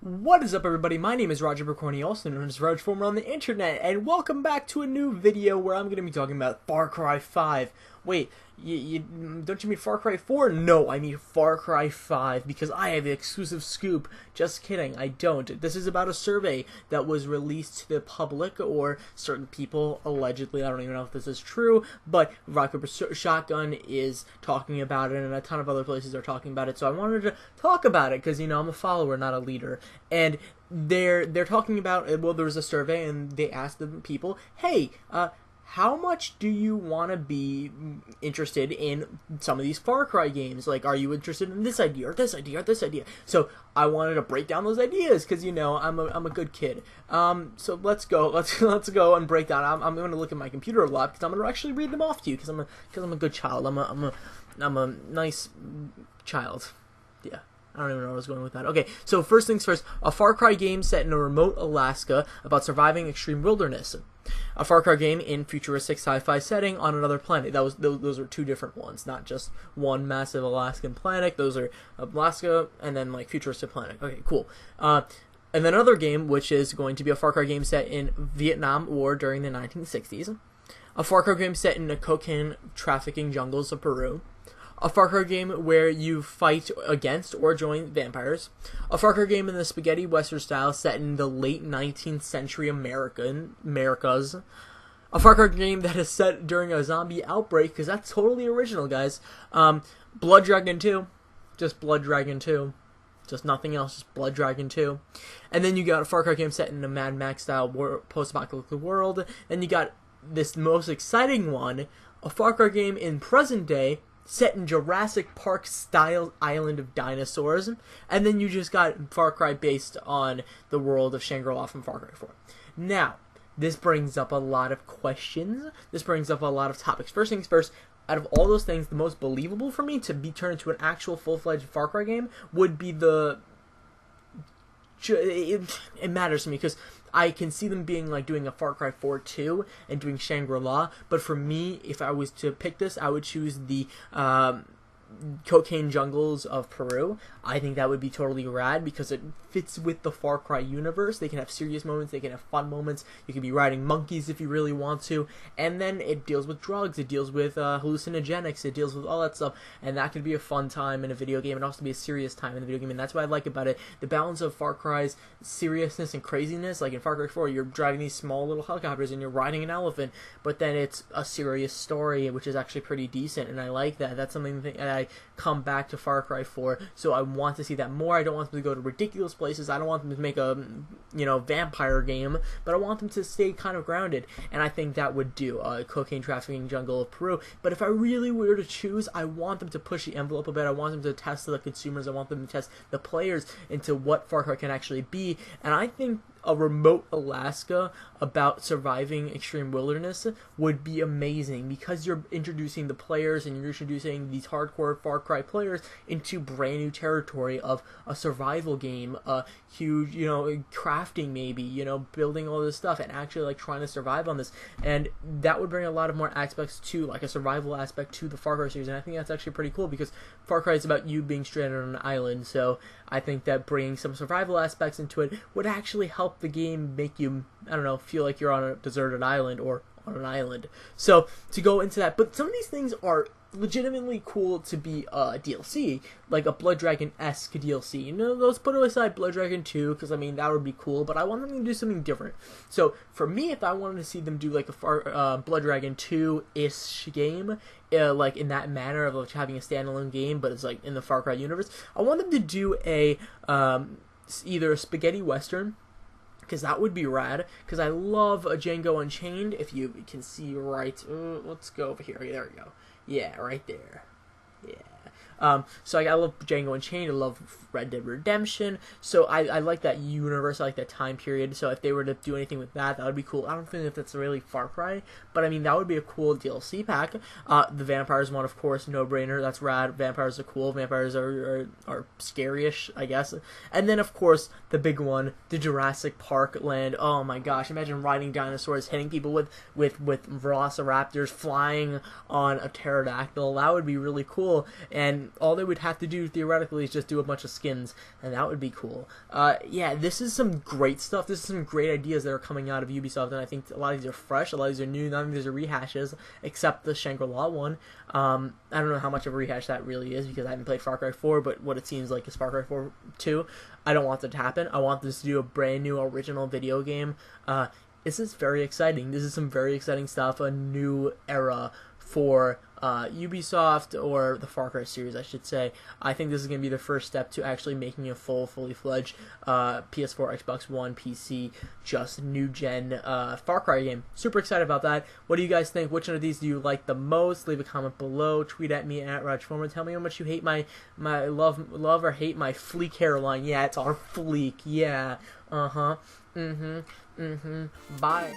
What is up, everybody? My name is Roger Bercorni, also known as Rogeformer on the internet, and welcome back to a new video where I'm going to be talking about Far Cry 5. Wait, don't you mean Far Cry 4? No, I mean Far Cry 5, because I have the exclusive scoop. Just kidding, I don't. This is about a survey that was released to the public, or certain people, allegedly. I don't even know if this is true, but Rock Paper Shotgun is talking about it, and a ton of other places are talking about it, so I wanted to talk about it, because, you know, I'm a follower, not a leader. And they're talking about, well, there was a survey, and they asked the people, hey, how much do you want to be interested in some of these Far Cry games? Like, are you interested in this idea, or this idea, or this idea? So I wanted to break down those ideas, because, you know, I'm a good kid. So let's go and break down. I'm going to look at my computer a lot, because I'm going to actually read them off to you, because I'm a good child. I'm a nice child. Yeah. I don't even know where I was going with that. Okay, so first things first, a Far Cry game set in a remote Alaska about surviving extreme wilderness. A Far Cry game in futuristic sci-fi setting on another planet. Those are two different ones, not just one massive Alaskan planet. Those are Alaska and then like futuristic planet. Okay, cool. And then another game, which is going to be a Far Cry game set in Vietnam War during the 1960s. A Far Cry game set in the cocaine trafficking jungles of Peru. A Far Cry game where you fight against or join vampires. A Far Cry game in the spaghetti western style set in the late 19th century Americas. A Far Cry game that is set during a zombie outbreak, because that's totally original, guys. Blood Dragon 2. Just Blood Dragon 2. Just nothing else, just Blood Dragon 2. And then you got a Far Cry game set in a Mad Max style post-apocalyptic world. Then you got this most exciting one, a Far Cry game in present day, set in Jurassic Park style island of dinosaurs, and then you just got Far Cry based on the world of Shangri-La from Far Cry 4. Now, this brings up a lot of questions. This brings up a lot of topics. First things first, out of all those things, the most believable for me to be turned into an actual full-fledged Far Cry game would be the... It matters to me, because I can see them being like doing a Far Cry 4 2 and doing Shangri-La, but for me, if I was to pick this, I would choose the cocaine jungles of Peru. I think that would be totally rad, because it fits with the Far Cry universe. They can have serious moments, they can have fun moments, you can be riding monkeys if you really want to, and then it deals with drugs, it deals with hallucinogenics, it deals with all that stuff, and that could be a fun time in a video game, and also be a serious time in the video game, and that's what I like about it. The balance of Far Cry's seriousness and craziness, like in Far Cry 4, you're driving these small little helicopters and you're riding an elephant, but then it's a serious story, which is actually pretty decent, and I like that. That's something that I come back to Far Cry 4, so I want to see that more. I don't want them to go to ridiculous places. I don't want them to make a, vampire game, but I want them to stay kind of grounded, and I think that would do a cocaine trafficking jungle of Peru. But if I really were to choose, I want them to push the envelope a bit. I want them to test the consumers. I want them to test the players into what Far Cry can actually be, and I think a remote Alaska about surviving extreme wilderness would be amazing, because you're introducing the players and you're introducing these hardcore Far Cry players into brand new territory of a survival game, a huge, crafting maybe, building all this stuff and actually like trying to survive on this, and that would bring a lot of more aspects to, like a survival aspect to the Far Cry series, and I think that's actually pretty cool, because Far Cry is about you being stranded on an island, so I think that bringing some survival aspects into it would actually help the game make you, feel like you're on a deserted island or on an island. So, to go into that, but some of these things are legitimately cool to be DLC, like a Blood Dragon-esque DLC. Let's put aside Blood Dragon 2, because, that would be cool, but I want them to do something different. So, for me, if I wanted to see them do, like, a Blood Dragon 2-ish game, like, in that manner of, like, having a standalone game, but it's, like, in the Far Cry universe, I want them to do a, either a spaghetti western, because that would be rad, because I love a Django Unchained, if you can see right, let's go over here, there we go, yeah, right there, yeah. So I love Django Unchained, I love Red Dead Redemption, so I like that universe, I like that time period, so if they were to do anything with that, that would be cool. I don't think that that's really Far Cry, but that would be a cool DLC pack. The vampires one, of course, no-brainer, that's rad, vampires are cool, vampires are scary-ish, I guess, and then, of course, the big one, the Jurassic Park land. Oh my gosh, imagine riding dinosaurs, hitting people with velociraptors, flying on a pterodactyl. That would be really cool, and and all they would have to do theoretically is just do a bunch of skins, and that would be cool. Yeah, this is some great stuff. This is some great ideas that are coming out of Ubisoft, and I think a lot of these are fresh, a lot of these are new, none of these are rehashes, except the Shangri-La one. I don't know how much of a rehash that really is, because I haven't played Far Cry 4, but what it seems like is Far Cry 4 2. I don't want that to happen. I want this to do a brand new original video game. This is very exciting. This is some very exciting stuff, a new era for Ubisoft, or the Far Cry series, I should say. I think this is going to be the first step to actually making a fully fledged PS4, Xbox One, PC, just new gen Far Cry game. Super excited about that. What do you guys think? Which one of these do you like the most? Leave a comment below. Tweet at me at RajForman. Tell me how much you hate my love or hate my fleek hairline. Yeah, it's on fleek. Yeah. Bye.